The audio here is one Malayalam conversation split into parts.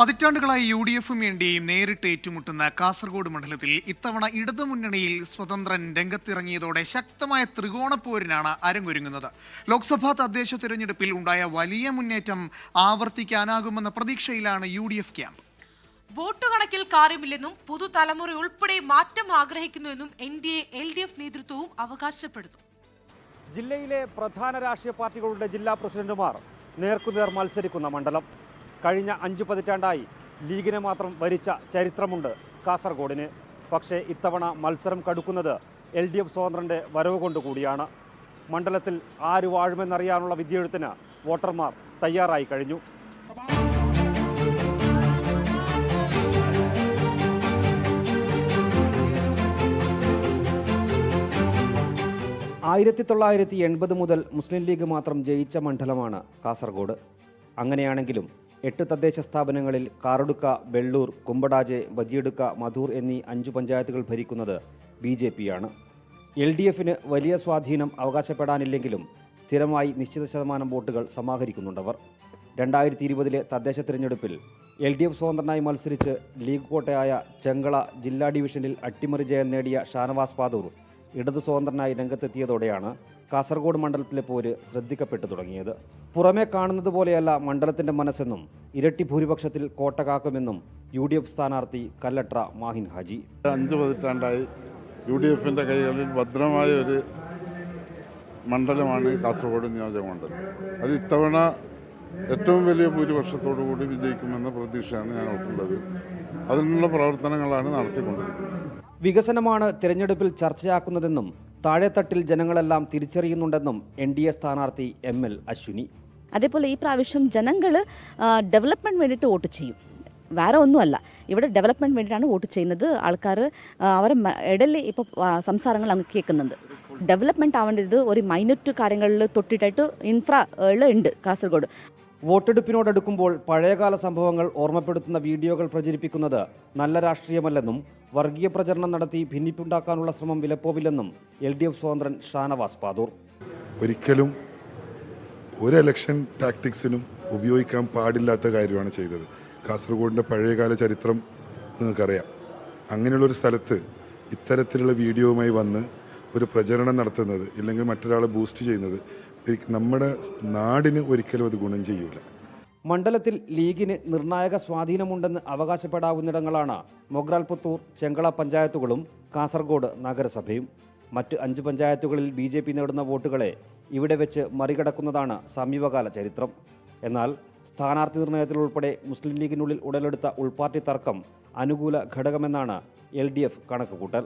പതിറ്റാണ്ടുകളായി UDF-ഉം NDA-യും നേരിട്ട് ഏറ്റുമുട്ടുന്ന കാസർഗോഡ് മണ്ഡലത്തിൽ ഇത്തവണ ഇടതുമുന്നണിയിൽ സ്വതന്ത്രൻ രംഗത്തിറങ്ങിയതോടെ ശക്തമായ ത്രികോണപ്പോരിനാണ് അരങ്ങൊരുങ്ങുന്നത്. ലോക്സഭാ തദ്ദേശ തിരഞ്ഞെടുപ്പിൽ ഉണ്ടായ വലിയ മുന്നേറ്റം ആവർത്തിക്കാനാകുമെന്ന പ്രതീക്ഷയിലാണ് UDF ക്യാമ്പ്. വോട്ട് കണക്കിൽ കാര്യമില്ലെന്നും പുതുതലമുറ ഉൾപ്പെടെ മാറ്റം ആഗ്രഹിക്കുന്നുവെന്നും NDA LDF നേതൃത്വവും അവകാശപ്പെടുന്നു. ജില്ലയിലെ പ്രധാന രാഷ്ട്രീയ പാർട്ടികളുടെ ജില്ലാ പ്രസിഡന്റുമാർ നേർക്കുനേർ മത്സരിക്കുന്ന മണ്ഡലം. കഴിഞ്ഞ 5 പതിറ്റാണ്ടായി ലീഗിനെ മാത്രം ഭരിച്ച ചരിത്രമുണ്ട് കാസർഗോഡിന്. പക്ഷേ ഇത്തവണ മത്സരം കടുക്കുന്നത് LDF സ്വതന്ത്രന്റെ വരവ് കൊണ്ടുകൂടിയാണ്. മണ്ഡലത്തിൽ ആര് വാഴുമെന്നറിയാനുള്ള വിധിയെഴുത്തിന് വോട്ടർമാർ തയ്യാറായി കഴിഞ്ഞു. (1980) മുതൽ മുസ്ലിം ലീഗ് മാത്രം ജയിച്ച മണ്ഡലമാണ് കാസർഗോഡ്. അങ്ങനെയാണെങ്കിലും 8 തദ്ദേശ സ്ഥാപനങ്ങളിൽ കാറടുക്ക, വെള്ളൂർ, കുമ്പടാജെ, വജിയെടുക്ക, മധൂർ എന്നീ 5 പഞ്ചായത്തുകൾ ഭരിക്കുന്നത് BJP-യാണ്. LDF-ന് വലിയ സ്വാധീനം അവകാശപ്പെടാനില്ലെങ്കിലും സ്ഥിരമായി നിശ്ചിത ശതമാനം വോട്ടുകൾ സമാഹരിക്കുന്നുണ്ടവർ. 2020-ലെ തദ്ദേശ തിരഞ്ഞെടുപ്പിൽ LDF സ്വതന്ത്രനായി മത്സരിച്ച് ലീഗ് കോട്ടയായ ചെങ്കള ജില്ലാ ഡിവിഷനിൽ അട്ടിമറി ജയം നേടിയ ഷാനവാസ് പാദൂർ ഇടതു സ്വതന്ത്രനായി രംഗത്തെത്തിയതോടെയാണ് കാസർഗോഡ് മണ്ഡലത്തിലെ പോര് ശ്രദ്ധിക്കപ്പെട്ടു തുടങ്ങിയത്. പുറമെ കാണുന്നത് പോലെയല്ല മണ്ഡലത്തിന്റെ മനസ്സെന്നും ഇരട്ടി ഭൂരിപക്ഷത്തിൽ കോട്ട കാക്കുമെന്നും UDF സ്ഥാനാർത്ഥി കല്ലട്ര മാഹിൻ ഹാജി. 5 പതിറ്റാണ്ടായി UDF-ന്റെ കൈകളിൽ ഭദ്രമായ ഒരു മണ്ഡലമാണ് കാസർഗോഡ് നിയോജക മണ്ഡലം. അത് ഇത്തവണ ഏറ്റവും വലിയ ഭൂരിപക്ഷത്തോടു കൂടി വിജയിക്കുമെന്ന പ്രതീക്ഷയാണ് ഞങ്ങൾക്കുള്ളത്. അതിനുള്ള പ്രവർത്തനങ്ങളാണ് നടത്തിക്കൊണ്ടിരിക്കുന്നത്. വികസനമാണ് തിരഞ്ഞെടുപ്പിൽ ചർച്ചയാക്കുന്നതെന്നും താഴെത്തട്ടിൽ ജനങ്ങളെല്ലാം തിരിച്ചറിയുന്നുണ്ടെന്നും NDA സ്ഥാനാർത്ഥി ML അശ്വിനി. അതേപോലെ ഈ പ്രാവശ്യം ജനങ്ങൾ ഡെവലപ്മെൻറ്റ് വേണ്ടിയിട്ട് വോട്ട് ചെയ്യും, വേറെ ഒന്നുമല്ല. ഇവിടെ ഡെവലപ്മെൻറ്റ് വേണ്ടിയിട്ടാണ് വോട്ട് ചെയ്യുന്നത്. ആൾക്കാർ അവരെ ഇടയിൽ ഇപ്പോൾ സംസാരങ്ങൾ അങ്ങ് കേൾക്കുന്നുണ്ട്. ഡെവലപ്മെൻറ്റ് ആവേണ്ടത് ഒരു മൈന്യൂട്ട് കാര്യങ്ങളിൽ തൊട്ടിട്ടായിട്ട് ഉണ്ട് കാസർഗോഡ്. വോട്ടെടുപ്പിനോടടുക്കുമ്പോൾ പഴയകാല സംഭവങ്ങൾ ഓർമ്മപ്പെടുത്തുന്ന വീഡിയോകൾ പ്രചരിപ്പിക്കുന്നത് നല്ല രാഷ്ട്രീയമല്ലെന്നും വർഗീയ പ്രചരണം നടത്തി ഭിന്നിപ്പുണ്ടാക്കാനുള്ള ശ്രമം വിലപ്പോവില്ലെന്നും LDF സ്വതന്ത്രൻ ഷാനവാസ് പാദൂർ. ഒരിക്കലും ഒരു ഇലക്ഷൻ ടാക്ടിക്സിനും ഉപയോഗിക്കാൻ പാടില്ലാത്ത കാര്യമാണ് ചെയ്തത്. കാസർഗോഡിൻ്റെ പഴയകാല ചരിത്രം നിങ്ങൾക്കറിയാം. അങ്ങനെയുള്ളൊരു സ്ഥലത്ത് ഇത്തരത്തിലുള്ള വീഡിയോവുമായി വന്ന് ഒരു പ്രചരണം നടത്തുന്നത് ഇല്ലെങ്കിൽ മറ്റൊരാളെ ബൂസ്റ്റ് ചെയ്യുന്നത് നമ്മുടെ നാടിന് ഒരിക്കലും അത് ഗുണം ചെയ്യൂല. മണ്ഡലത്തിൽ ലീഗിന് നിർണായക സ്വാധീനമുണ്ടെന്ന് അവകാശപ്പെടാവുന്നിടങ്ങളാണ് മൊഗ്രാൽ പുത്തൂർ, ചെങ്കള പഞ്ചായത്തുകളും കാസർഗോഡ് നഗരസഭയും. മറ്റ് 5 പഞ്ചായത്തുകളിൽ BJP നേടുന്ന വോട്ടുകളെ ഇവിടെ വെച്ച് മറികടക്കുന്നതാണ് സമീപകാല ചരിത്രം. എന്നാൽ സ്ഥാനാർത്ഥി നിർണയത്തിലുൾപ്പെടെ മുസ്ലിം ലീഗിനുള്ളിൽ ഉടലെടുത്ത ഉൾപാർട്ടി തർക്കം അനുകൂല ഘടകമെന്നാണ് LDF കണക്കുകൂട്ടൽ.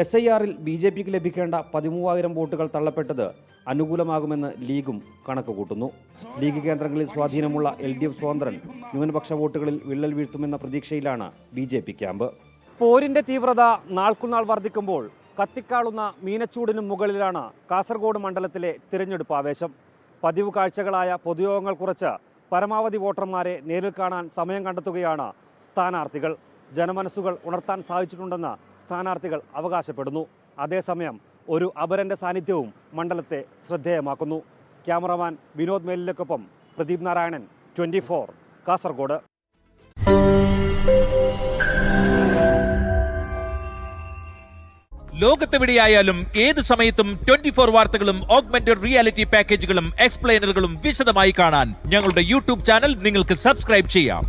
SIR-ൽ BJP-ക്ക് ലഭിക്കേണ്ട 13,000 വോട്ടുകൾ തള്ളപ്പെട്ടത് അനുകൂലമാകുമെന്ന് ലീഗും കണക്കുകൂട്ടുന്നു. ലീഗ് കേന്ദ്രങ്ങളിൽ സ്വാധീനമുള്ള LDF സ്വതന്ത്രൻ ന്യൂനപക്ഷ വോട്ടുകളിൽ വിള്ളൽ വീഴ്ത്തുമെന്ന പ്രതീക്ഷയിലാണ് BJP ക്യാമ്പ്. പോരിന്റെ തീവ്രത നാൾക്കുനാൾ വർദ്ധിക്കുമ്പോൾ കത്തിക്കാളുന്ന മീനച്ചൂടിനും മുകളിലാണ് കാസർഗോഡ് മണ്ഡലത്തിലെ തിരഞ്ഞെടുപ്പ് ആവേശം. പതിവ് കാഴ്ചകളായ പൊതുയോഗങ്ങൾ കുറച്ച് പരമാവധി വോട്ടർമാരെ നേരിൽ കാണാൻ സമയം കണ്ടെത്തുകയാണ് സ്ഥാനാർത്ഥികൾ. ജനമനസ്സുകൾ ഉണർത്താൻ സാധിച്ചിട്ടുണ്ടെന്ന് സ്ഥാനാർത്ഥികൾ അവകാശപ്പെടുന്നു. അതേസമയം ഒരു അപരന്റെ സാന്നിധ്യവും മണ്ഡലത്തെ ശ്രദ്ധേയമാക്കുന്നു. ക്യാമറമാൻ വിനോദ് മേലിലേക്കൊപ്പം പ്രദീപ് നാരായണൻ, 24 കാസർഗോഡ്. ലോകത്തെവിടെയായാലും ഏത് സമയത്തും 24 വാർത്തകളും ഓഗ്മെന്റഡ് റിയാലിറ്റി പാക്കേജുകളും എക്സ്പ്ലെയിനറുകളും വിശദമായി കാണാൻ ഞങ്ങളുടെ YouTube ചാനൽ നിങ്ങൾക്ക് സബ്സ്ക്രൈബ് ചെയ്യാം.